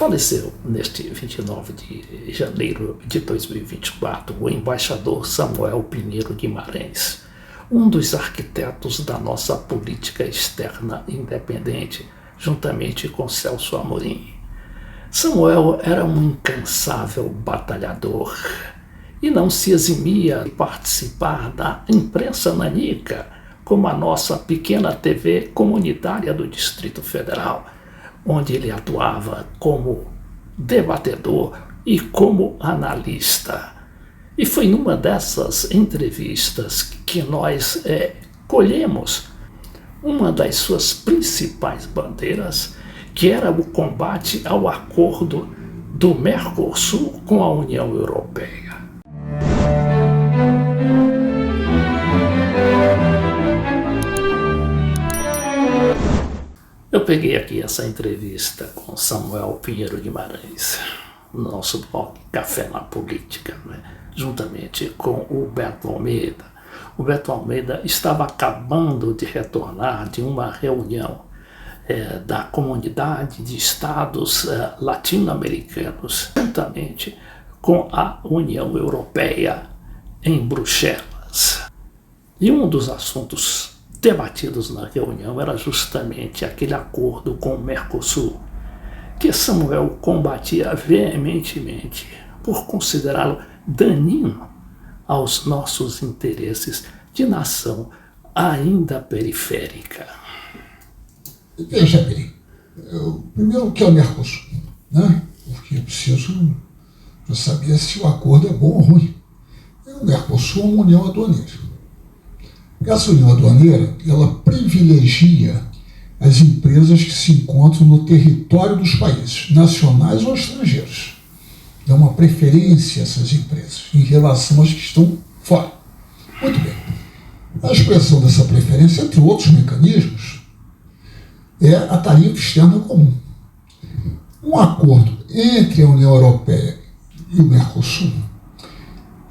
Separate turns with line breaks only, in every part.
faleceu neste 29 de janeiro de 2024 o embaixador Samuel Pinheiro Guimarães, um dos arquitetos da nossa política externa independente, juntamente com Celso Amorim. Samuel era um incansável batalhador e não se eximia de participar da imprensa nanica, como a nossa pequena TV comunitária do Distrito Federal, onde ele atuava como debatedor e como analista. E foi numa dessas entrevistas que nós colhemos uma das suas principais bandeiras, que era o combate ao acordo do Mercosul com a União Europeia. Eu peguei aqui essa entrevista com Samuel Pinheiro Guimarães, no nosso blog Café na Política, juntamente com o Beto Almeida. O Beto Almeida estava acabando de retornar de uma reunião da Comunidade de Estados Latino-Americanos, juntamente com a União Europeia, em Bruxelas. E um dos assuntos debatidos na reunião era justamente aquele acordo com o Mercosul, que Samuel combatia veementemente por considerá-lo daninho aos nossos interesses de nação ainda periférica.
Veja bem, primeiro o que é o Mercosul, né? Porque eu preciso saber se o acordo é bom ou ruim. O Mercosul é uma união aduaneira. Essa união aduaneira, ela privilegia as empresas que se encontram no território dos países, nacionais ou estrangeiros. Dá uma preferência a essas empresas em relação às que estão fora. Muito bem. A expressão dessa preferência, entre outros mecanismos, é a tarifa externa comum. Um acordo entre a União Europeia e o Mercosul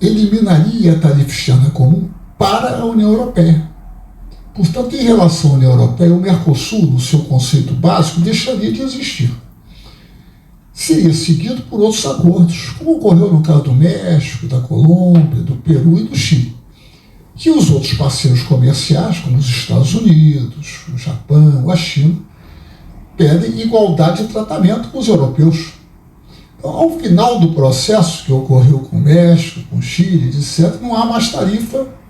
eliminaria a tarifa externa comum para a União Europeia. Portanto, em relação à União Europeia, o Mercosul, no seu conceito básico, deixaria de existir. Seria seguido por outros acordos, como ocorreu no caso do México, da Colômbia, do Peru e do Chile, que os outros parceiros comerciais, como os Estados Unidos, o Japão, a China, pedem igualdade de tratamento com os europeus. Então, ao final do processo que ocorreu com o México, com o Chile, etc., não há mais tarifa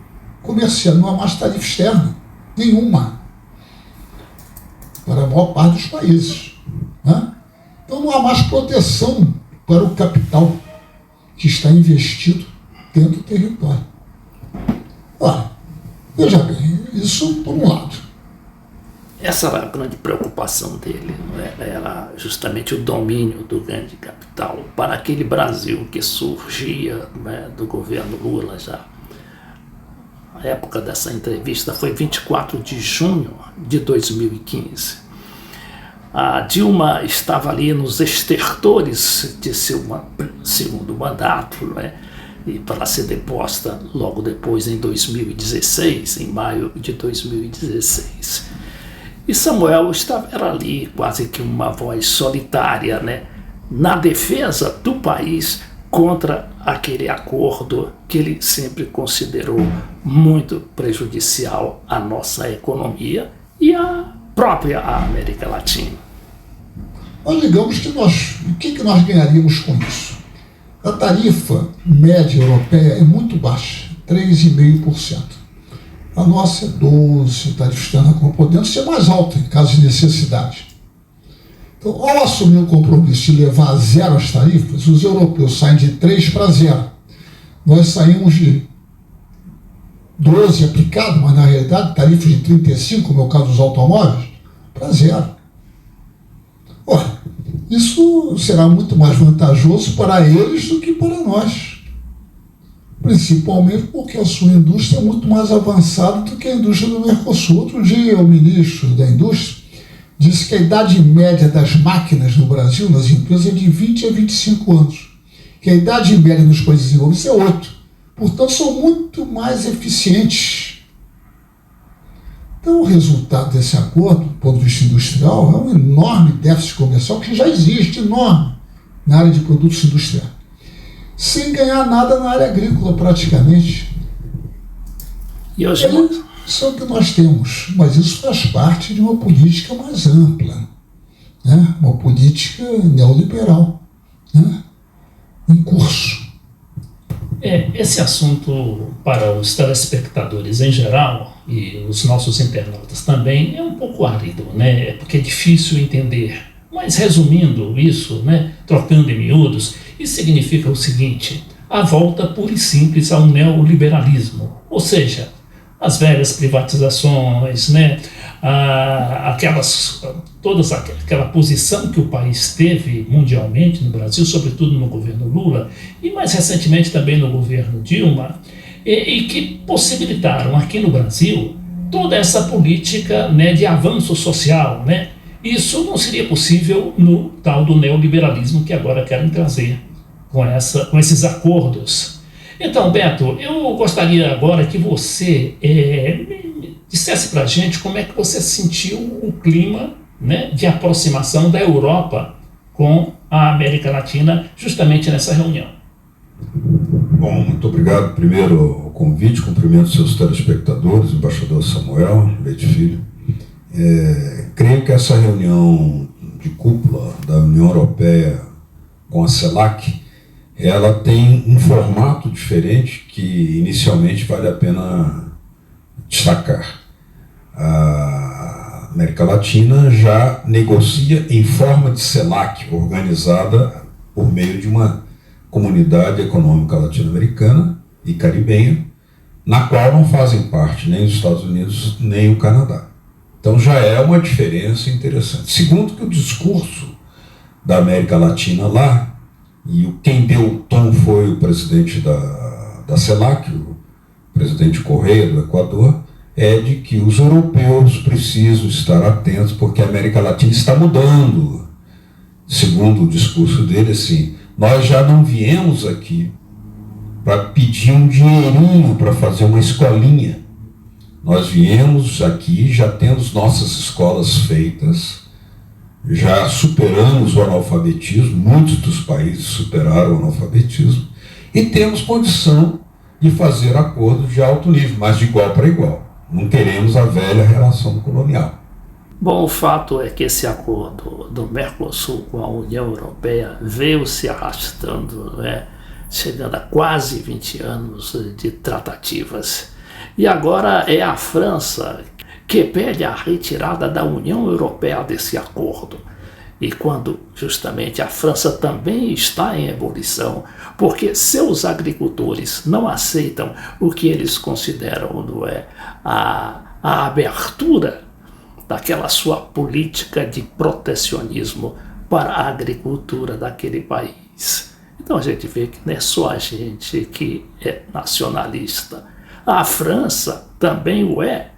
comercial, não há mais tarifa externa, nenhuma, para a maior parte dos países, né? Então não há mais proteção para o capital que está investido dentro do território. Ora, veja bem, isso por um lado.
Essa era a grande preocupação dele, era justamente o domínio do grande capital para aquele Brasil que surgia do governo Lula já. A época dessa entrevista foi 24 de junho de 2015. A Dilma estava ali nos estertores de seu segundo mandato, e para ser deposta logo depois em 2016, em maio de 2016. E Samuel era ali quase que uma voz solitária, na defesa do país contra aquele acordo que ele sempre considerou muito prejudicial à nossa economia e à própria América Latina.
Nós digamos que o que nós ganharíamos com isso? A tarifa média europeia é muito baixa, 3,5%. A nossa é 12%, a tarifa externa comum podendo ser mais alta em caso de necessidade. Então, ao assumir o compromisso de levar a zero as tarifas, os europeus saem de 3 para 0. Nós saímos de 12 aplicado, mas na realidade tarifas de 35, como é o caso dos automóveis, para 0. Ora, isso será muito mais vantajoso para eles do que para nós. Principalmente porque a sua indústria é muito mais avançada do que a indústria do Mercosul. Outro dia, o ministro da Indústria disse que a idade média das máquinas no Brasil, nas empresas, é de 20 a 25 anos. Que a idade média nos países desenvolvidos é 8. Portanto, são muito mais eficientes. Então, o resultado desse acordo, do ponto de vista industrial, é um enorme déficit comercial que já existe, enorme, na área de produtos industriais, sem ganhar nada na área agrícola, praticamente.
E hoje
isso é o que nós temos, mas isso faz parte de uma política mais ampla, né? Uma política neoliberal, né? Em curso.
Esse assunto, para os telespectadores em geral e os nossos internautas também, é um pouco árido, né? Porque é difícil entender. Mas resumindo isso, né? Trocando em miúdos, isso significa o seguinte: a volta pura e simples ao neoliberalismo, ou seja, as velhas privatizações, né? Toda aquela posição que o país teve mundialmente no Brasil, sobretudo no governo Lula e mais recentemente também no governo Dilma, e que possibilitaram aqui no Brasil toda essa política, né, de avanço social, né? Isso não seria possível no tal do neoliberalismo que agora querem trazer com esses acordos. Então, Beto, eu gostaria agora que você dissesse para a gente como é que você sentiu o clima, né, de aproximação da Europa com a América Latina justamente nessa reunião.
Bom, muito obrigado primeiro ao convite, cumprimento seus telespectadores, embaixador Samuel Leite Filho. Creio que essa reunião de cúpula da União Europeia com a CELAC, ela tem um formato diferente que inicialmente vale a pena destacar. A América Latina já negocia em forma de CELAC, organizada por meio de uma comunidade econômica latino-americana e caribenha, na qual não fazem parte nem os Estados Unidos nem o Canadá. Então já é uma diferença interessante. Segundo, que o discurso da América Latina lá, e quem deu o tom foi o presidente da CELAC, o presidente Correia do Equador, é de que os europeus precisam estar atentos porque a América Latina está mudando. Segundo o discurso dele, assim, nós já não viemos aqui para pedir um dinheirinho para fazer uma escolinha. Nós viemos aqui, já temos nossas escolas feitas, já superamos o analfabetismo, muitos dos países superaram o analfabetismo, e temos condição de fazer acordos de alto nível, mas de igual para igual. Não queremos a velha relação colonial.
Bom, o fato é que esse acordo do Mercosul com a União Europeia veio se arrastando, né, chegando a quase 20 anos de tratativas. E agora é a França que pede a retirada da União Europeia desse acordo. E quando justamente a França também está em ebulição, porque seus agricultores não aceitam o que eles consideram, não é, a abertura daquela sua política de protecionismo para a agricultura daquele país. Então a gente vê que não é só a gente que é nacionalista. A França também o é,